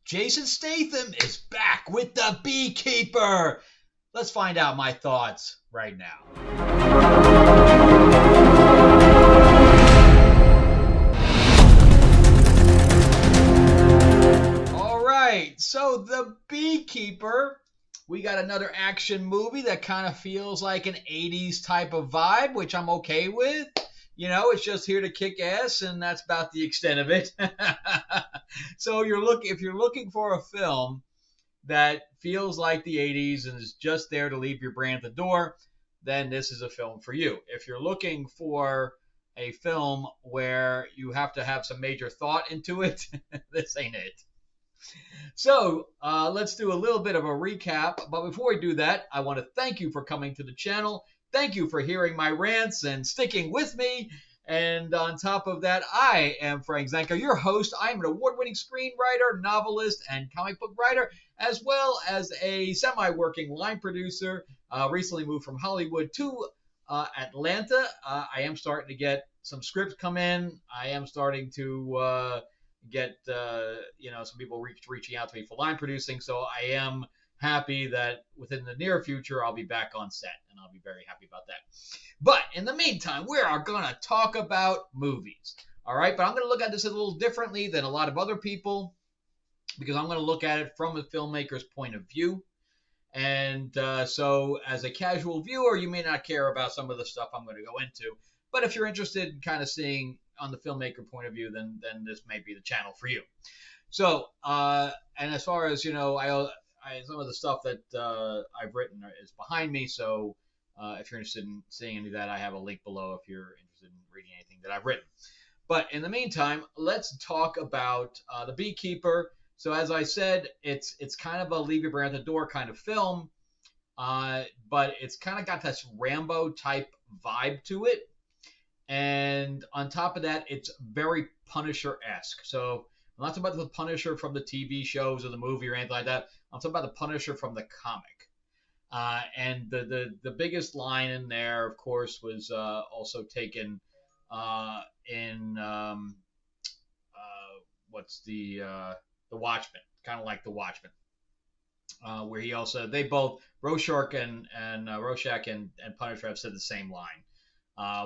Jason Statham is back with The Beekeeper. Let's find out my thoughts right now. All right, so The Beekeeper. We got another action movie that kind of feels like an 80s type of vibe, which I'm okay with. You know, it's just here to kick ass, and that's about the extent of it. So if you're looking for a film that feels like the 80s and is just there to leave your brain at the door, then this is a film for you. If you're looking for a film where you have to have some major thought into it, this ain't it. So let's do a little bit of a recap. But before we do that, I want to thank you for coming to the channel. Thank you for hearing my rants and sticking with me. And on top of that, I am Frank Zanko, your host. I'm an award-winning screenwriter, novelist, and comic book writer, as well as a semi-working line producer. Recently moved from Hollywood to Atlanta. I am starting to get some scripts come in. I am starting to get some people reaching out to me for line producing. So I am happy that within the near future I'll be back on set, and I'll be very happy about that. But in the meantime, we are going to talk about movies. All right, but I'm going to look at this a little differently than a lot of other people, because I'm going to look at it from a filmmaker's point of view. And so as a casual viewer, you may not care about some of the stuff I'm going to go into. But if you're interested in kind of seeing on the filmmaker point of view, then this may be the channel for you. So, and as far as, I some of the stuff that I've written is behind me. So if you're interested in seeing any of that, I have a link below if you're interested in reading anything that I've written. But in the meantime, let's talk about The Beekeeper. So as I said, it's kind of a leave your brain at the door kind of film, but it's kind of got this Rambo type vibe to it. And on top of that, it's very Punisher-esque. So I'm not talking about the Punisher from the TV shows or the movie or anything like that. I'm talking about the Punisher from the comic. And the biggest line in there, of course, was also taken in what's the Watchmen, kind of like the Watchmen, where he also Rorschach and Punisher have said the same line.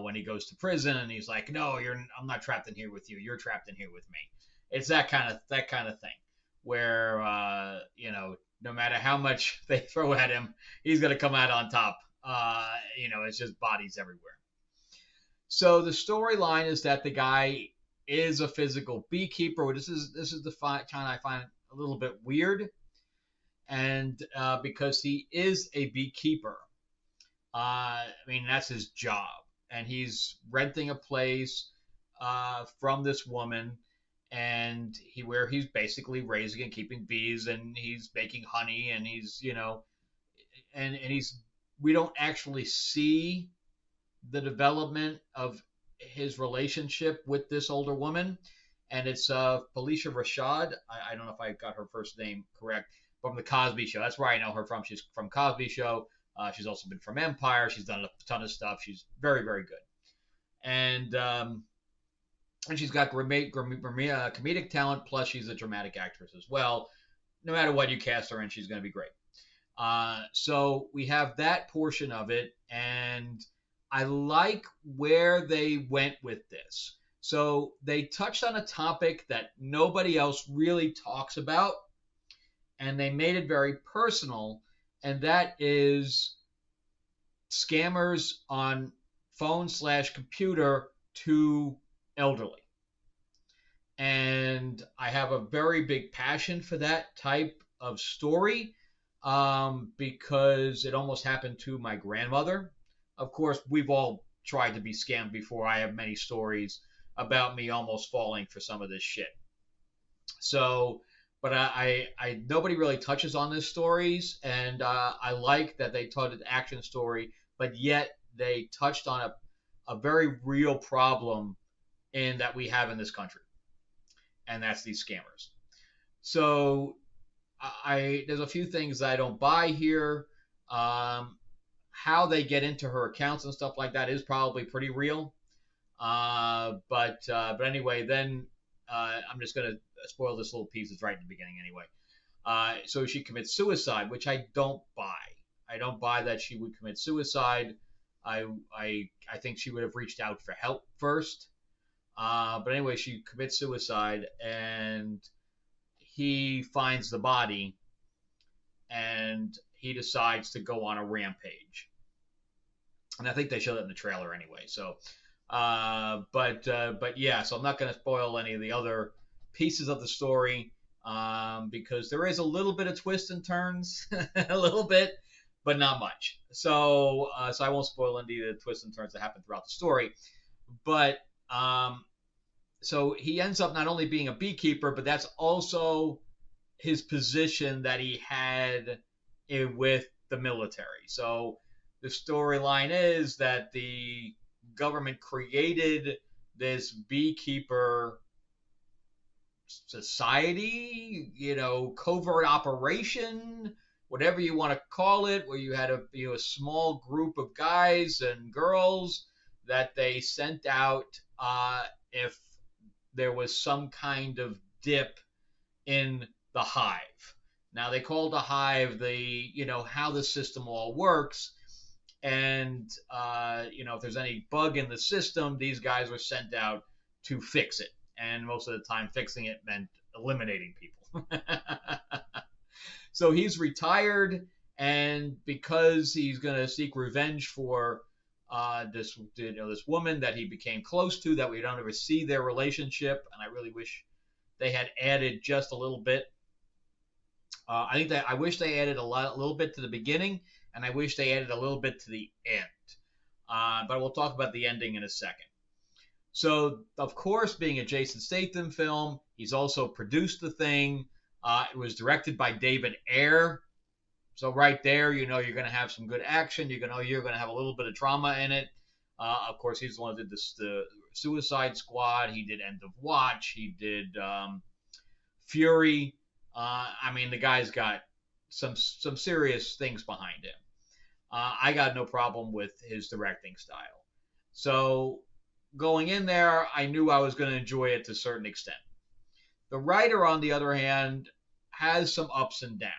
When he goes to prison and he's like, "No, I'm not trapped in here with you. You're trapped in here with me." It's that kind of thing where no matter how much they throw at him, he's gonna come out on top. It's just bodies everywhere. So the storyline is that the guy is a physical beekeeper. This is the kind I find a little bit weird, and because he is a beekeeper, that's his job. And he's renting a place from this woman, and where he's basically raising and keeping bees, and he's making honey, and he's we don't actually see the development of his relationship with this older woman, and it's Phylicia Rashad. I don't know if I got her first name correct, from the Cosby Show. That's where I know her from. She's from Cosby Show. She's also been from Empire. She's done a ton of stuff. She's very, very good. And she's got comedic talent, plus she's a dramatic actress as well. No matter what you cast her in, she's going to be great. So we have that portion of it, and I like where they went with this. So they touched on a topic that nobody else really talks about, and they made it very personal, and that is scammers on phone/computer to elderly. And I have a very big passion for that type of story, because it almost happened to my grandmother. Of course, we've all tried to be scammed before. I have many stories about me almost falling for some of this shit. So, but I nobody really touches on these stories, and I like that they told an action story, but yet they touched on a very real problem that we have in this country, and that's these scammers. So there's a few things I don't buy here. How they get into her accounts and stuff like that is probably pretty real. But anyway, then I'm just gonna spoil this little piece. It's right in the beginning anyway. So she commits suicide, which I don't buy. I don't buy that she would commit suicide. I think she would have reached out for help first. But anyway, she commits suicide, and he finds the body, and he decides to go on a rampage. And I think they show that in the trailer anyway. So, but yeah. So I'm not going to spoil any of the other pieces of the story because there is a little bit of twists and turns, a little bit, but not much. So I won't spoil any of the twists and turns that happen throughout the story. But so he ends up not only being a beekeeper, but that's also his position that he had with the military. So the storyline is that the government created this beekeeper society, covert operation, whatever you want to call it, where you had a small group of guys and girls that they sent out if there was some kind of dip in the hive. Now they called the hive how the system all works, and if there's any bug in the system, these guys were sent out to fix it, and most of the time fixing it meant eliminating people. So he's retired, and because he's going to seek revenge for this woman that he became close to, that we don't ever see their relationship, and I really wish they had added just a little bit. I wish they added a little bit to the beginning, and I wish they added a little bit to the end. But we'll talk about the ending in a second. So, of course, being a Jason Statham film, he's also produced the thing. It was directed by David Ayer. So right there, you're going to have some good action. You're going to have a little bit of drama in it. Of course, he's the one who did the Suicide Squad. He did End of Watch. He did Fury. The guy's got some serious things behind him. I got no problem with his directing style. So going in there, I knew I was going to enjoy it to a certain extent. The writer, on the other hand, has some ups and downs.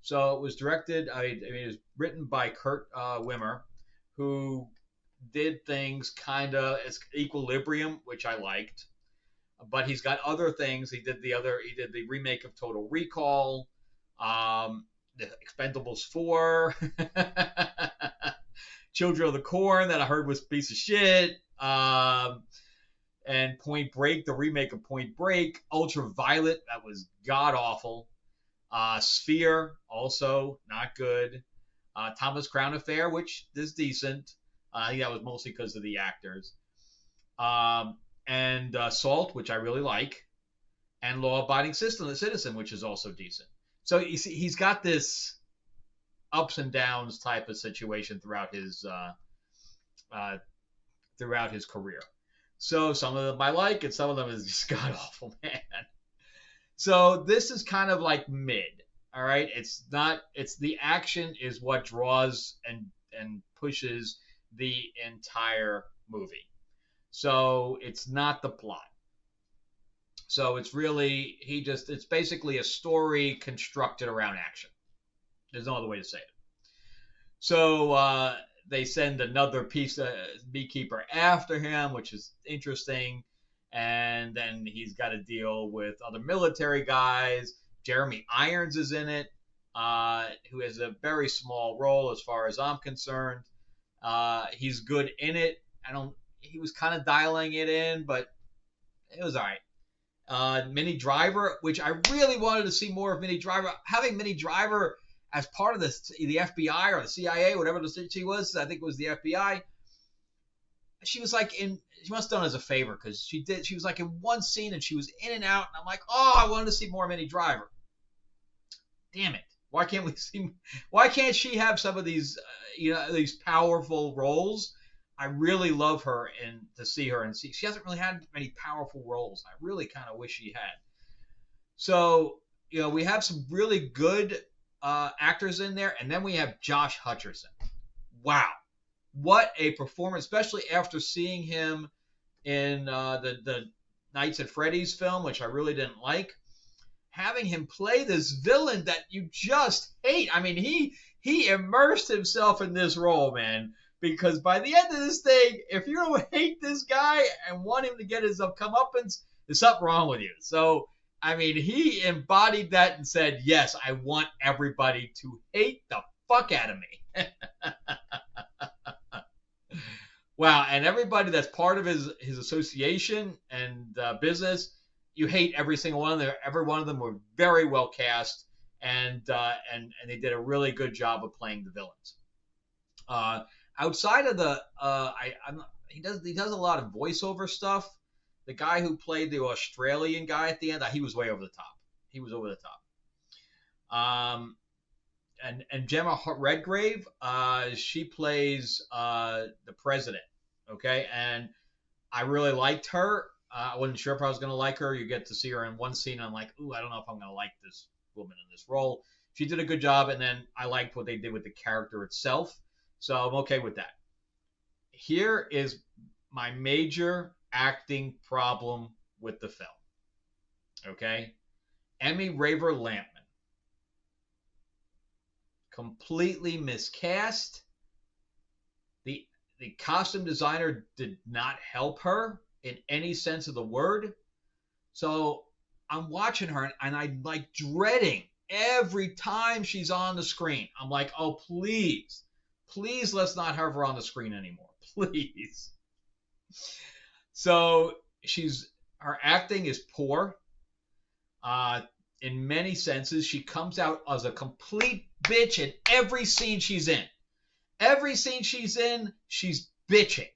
So it was directed, it was written by Kurt Wimmer, who did things kind of as Equilibrium, which I liked. But he's got other things. He did the remake of Total Recall, the Expendables 4, Children of the Corn, that I heard was a piece of shit, and Point Break, the remake of Point Break, Ultraviolet, that was god awful, Sphere, also not good, Thomas Crown Affair, which is decent. I think that was mostly because of the actors. And Salt, which I really like, and Law Abiding Citizen, which is also decent. So you see, he's got this ups and downs type of situation throughout his career. So some of them I like, and some of them is just god awful, man. So this is kind of like mid. All right, it's the action is what draws and pushes the entire movie. So it's not the plot. So it's really it's basically a story constructed around action. There's no other way to say it. So they send another beekeeper after him, which is interesting. And then he's got to deal with other military guys. Jeremy Irons is in it, who has a very small role as far as I'm concerned. He's good in it. He was kind of dialing it in, but it was all right. Minnie Driver, which I really wanted to see more of Minnie Driver. Having Minnie Driver as part of the FBI or the CIA, whatever she was, I think it was the FBI. She was like she must have done it as a favor, because she was like in one scene and she was in and out, and I'm like, oh, I wanted to see more Minnie Driver. Damn it. Why can't she have some of these, these powerful roles? I really love her, and to see her, and she hasn't really had many powerful roles. I really kind of wish she had. So, we have some really good actors in there, and then we have Josh Hutcherson. Wow. What a performance, especially after seeing him in the Nights at Freddy's film, which I really didn't like. Having him play this villain that you just hate. I mean, he immersed himself in this role, man. Because by the end of this thing, if you don't hate this guy and want him to get his comeuppance, there's something wrong with you. So, I mean, he embodied that and said, yes, I want everybody to hate the fuck out of me. Wow, and everybody that's part of his association and business, you hate every single one of them. Every one of them were very well cast, and they did a really good job of playing the villains. Outside of the, he does a lot of voiceover stuff. The guy who played the Australian guy at the end, he was way over the top. He was over the top. And Gemma Redgrave, she plays the president. Okay, and I really liked her. I wasn't sure if I was going to like her. You get to see her in one scene. I'm like, ooh, I don't know if I'm going to like this woman in this role. She did a good job, and then I liked what they did with the character itself. So I'm okay with that. Here is my major acting problem with the film. Okay? Emmy Raver Lampman. Completely miscast. The costume designer did not help her in any sense of the word. So I'm watching her and I'm like dreading every time she's on the screen. I'm like, oh, please, let's not have her on the screen anymore. Please. So her acting is poor. In many senses, she comes out as a complete bitch in every scene she's in. Every scene she's in, she's bitching.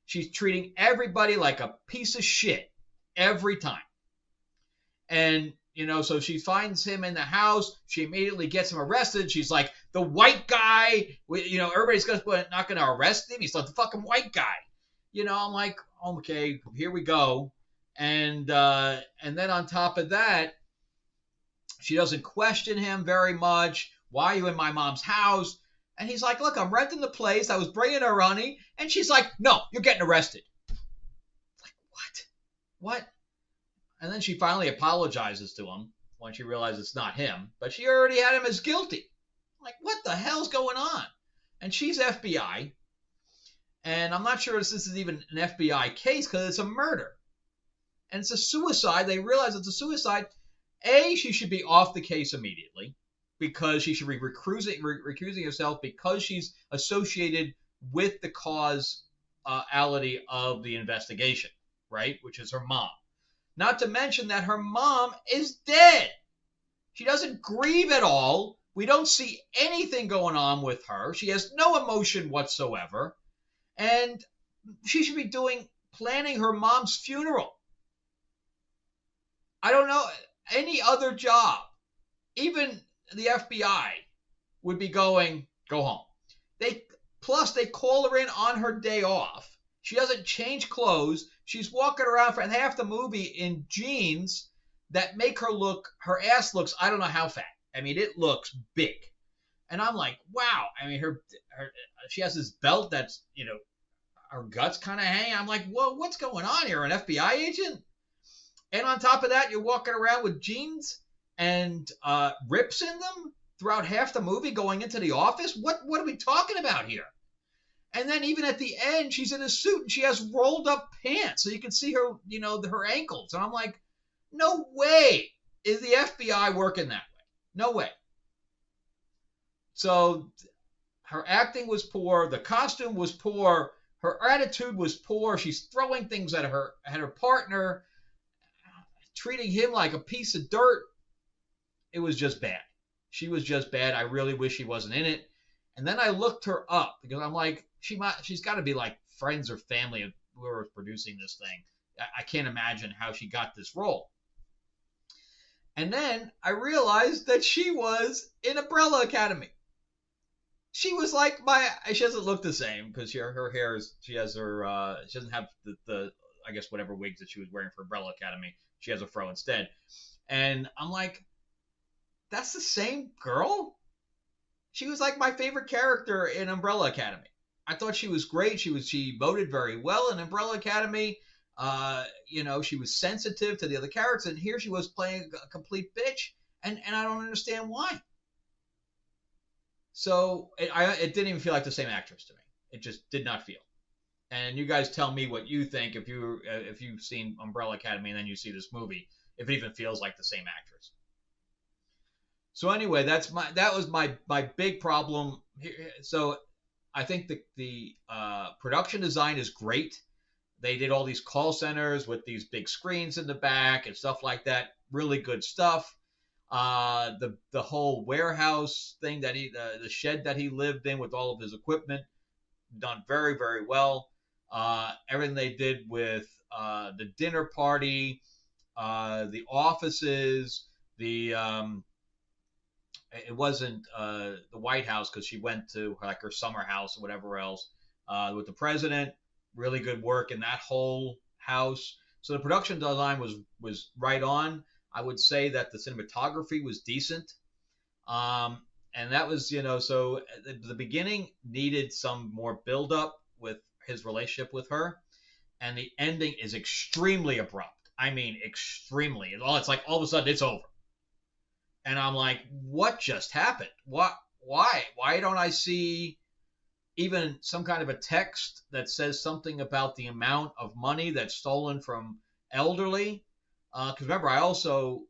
She's treating everybody like a piece of shit every time. And, so she finds him in the house. She immediately gets him arrested. She's like, the white guy, everybody's not going to arrest him. He's like the fucking white guy. I'm like, okay, here we go. And then on top of that, she doesn't question him very much. Why are you in my mom's house? And he's like, look, I'm renting the place. I was bringing her honey. And she's like, no, you're getting arrested. Like, what? And then she finally apologizes to him when she realizes it's not him. But she already had him as guilty. Like, what the hell's going on? And she's FBI. And I'm not sure if this is even an FBI case because it's a murder. And it's a suicide. They realize it's a suicide. She should be off the case immediately because she should be recusing herself because she's associated with the causality of the investigation, right? Which is her mom. Not to mention that her mom is dead. She doesn't grieve at all. We don't see anything going on with her. She has no emotion whatsoever. And she should be planning her mom's funeral. I don't know any other job, even the FBI would be going, go home. Plus they call her in on her day off. She doesn't change clothes. She's walking around for half the movie in jeans that make her ass looks, I don't know how fat. I mean, it looks big. And I'm like, wow. I mean, she has this belt that's, her guts kind of hang. I'm like, whoa, what's going on here? An FBI agent? And on top of that, you're walking around with jeans and rips in them throughout half the movie going into the office? What are we talking about here? And then even at the end, she's in a suit and she has rolled up pants so you can see her, her ankles. And I'm like, no way is the FBI working that way. No way. So her acting was poor. The costume was poor. Her attitude was poor. She's throwing things at her partner, treating him like a piece of dirt. It was just bad. She was just bad. I really wish she wasn't in it. And then I looked her up because I'm like, she's got to be like friends or family of whoever's producing this thing. I can't imagine how she got this role. And then I realized that she was in Umbrella Academy. She was like she doesn't look the same because her hair is, she doesn't have the I guess whatever wigs that she was wearing for Umbrella Academy. She has a fro instead. And I'm like, that's the same girl? She was like my favorite character in Umbrella Academy. I thought she was great. She voted very well in Umbrella Academy. She was sensitive to the other characters, and here she was playing a complete bitch, and I don't understand why. So it didn't even feel like the same actress to me. It just did not feel. And you guys tell me what you think if you've seen Umbrella Academy and then you see this movie, if it even feels like the same actress. So anyway, that was my big problem. So I think the production design is great. They did all these call centers with these big screens in the back and stuff like that. Really good stuff. The whole warehouse thing that the shed that he lived in with all of his equipment, done very, very well. Everything they did with the dinner party, the offices, it wasn't the White House because she went to like her summer house or whatever else with the president. Really good work in that whole house. So the production design was right on. I would say that the cinematography was decent. And that was, so the beginning needed some more build up with his relationship with her. And the ending is extremely abrupt. I mean, extremely. It's like all of a sudden it's over. And I'm like, what just happened? What? Why? Why don't I see even some kind of a text that says something about the amount of money that's stolen from elderly? Because remember, I also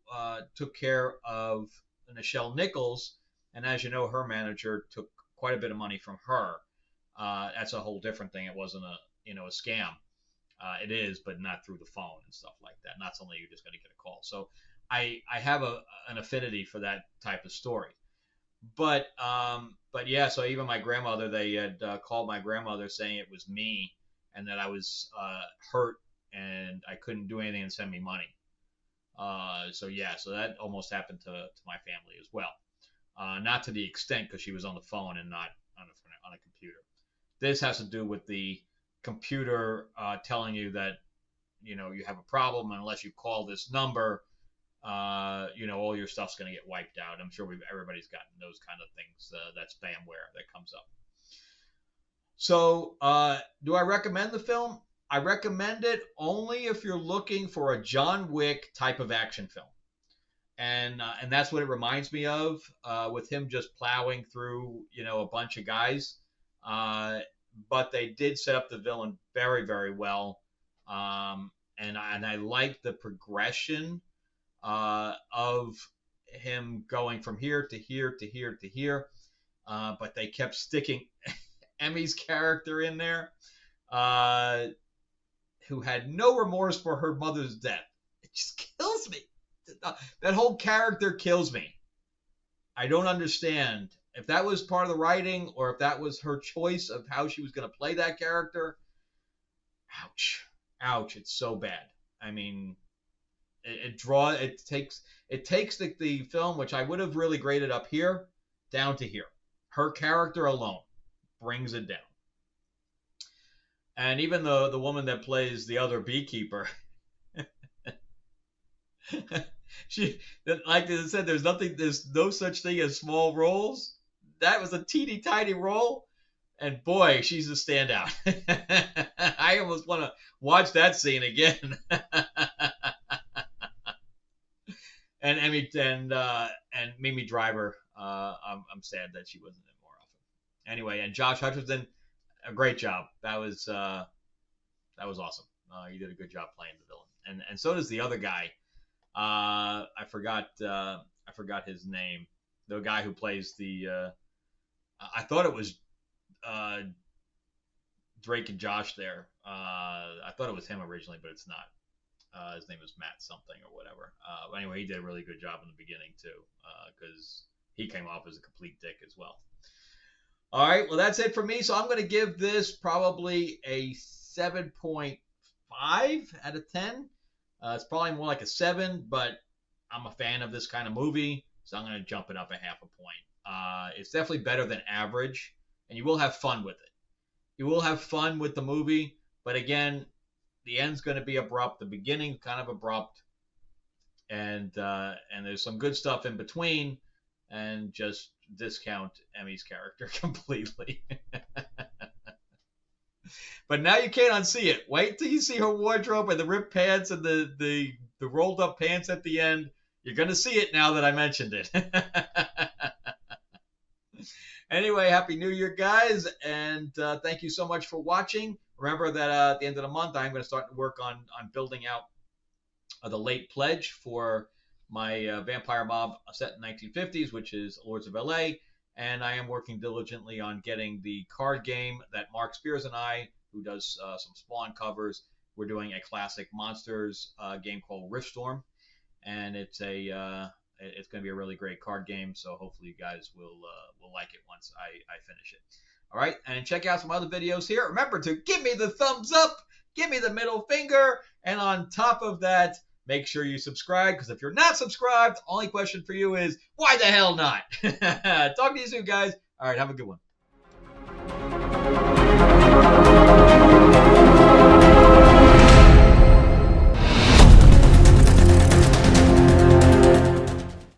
took care of Nichelle Nichols, and as you know, her manager took quite a bit of money from her. That's a whole different thing. It wasn't a scam. It is, but not through the phone and stuff like that. Not something you're just going to get a call. So I have an affinity for that type of story. But yeah, so even my grandmother, they had called my grandmother saying it was me and that I was hurt and I couldn't do anything and send me money. So yeah, so that almost happened to my family as well. Not to the extent because she was on the phone and not on a computer. This has to do with the computer telling you that you have a problem unless you call this number. All your stuff's going to get wiped out. I'm sure everybody's gotten those kind of things. That's spamware that comes up. So, do I recommend the film? I recommend it only if you're looking for a John Wick type of action film. And that's what it reminds me of, with him just plowing through, a bunch of guys. But they did set up the villain very, very well. And I like the progression of him going from here to here to here to here. But they kept sticking Emmy's character in there, who had no remorse for her mother's death. It just kills me. That whole character kills me. I don't understand if that was part of the writing or if that was her choice of how she was going to play that character. Ouch. Ouch. It's so bad. I mean, it takes the film, which I would have really graded up here, down to here. Her character alone brings it down. And even the woman that plays the other beekeeper, she, like I said, there's no such thing as small roles. That was a teeny tiny role, and boy, she's a standout. I almost want to watch that scene again. And Mimi Driver, I'm sad that she wasn't in more often. Anyway, and Josh Hutcherson, a great job. That was awesome. He did a good job playing the villain, and so does the other guy. I forgot his name. The guy who plays the. I thought it was Drake and Josh there. I thought it was him originally, but it's not. His name is Matt something or whatever. But anyway, he did a really good job in the beginning too, because he came off as a complete dick as well. All right, well that's it for me. So I'm going to give this probably a 7.5 out of 10. It's probably more like a 7, but I'm a fan of this kind of movie, so I'm going to jump it up a half a point. It's definitely better than average, and you will have fun with it. You will have fun with the movie, but again, the end's going to be abrupt. The beginning kind of abrupt, and there's some good stuff in between, and just discount Emmy's character completely. But now you can't unsee it. Wait till you see her wardrobe and the ripped pants and the rolled up pants at the end. You're going to see it now that I mentioned it. Anyway, Happy New Year, guys, and thank you so much for watching. Remember that at the end of the month, I'm going to start to work on building out the late pledge for my Vampire Mob set in 1950s, which is Lords of LA, and I am working diligently on getting the card game that Mark Spears and I, who does some Spawn covers, we're doing a classic Monsters game called Riftstorm, and it's going to be a really great card game. So hopefully you guys will like it once I finish it. All right, and check out some other videos here. Remember to give me the thumbs up, give me the middle finger, and on top of that, make sure you subscribe, because if you're not subscribed, only question for you is, why the hell not? Talk to you soon, guys. All right, have a good one.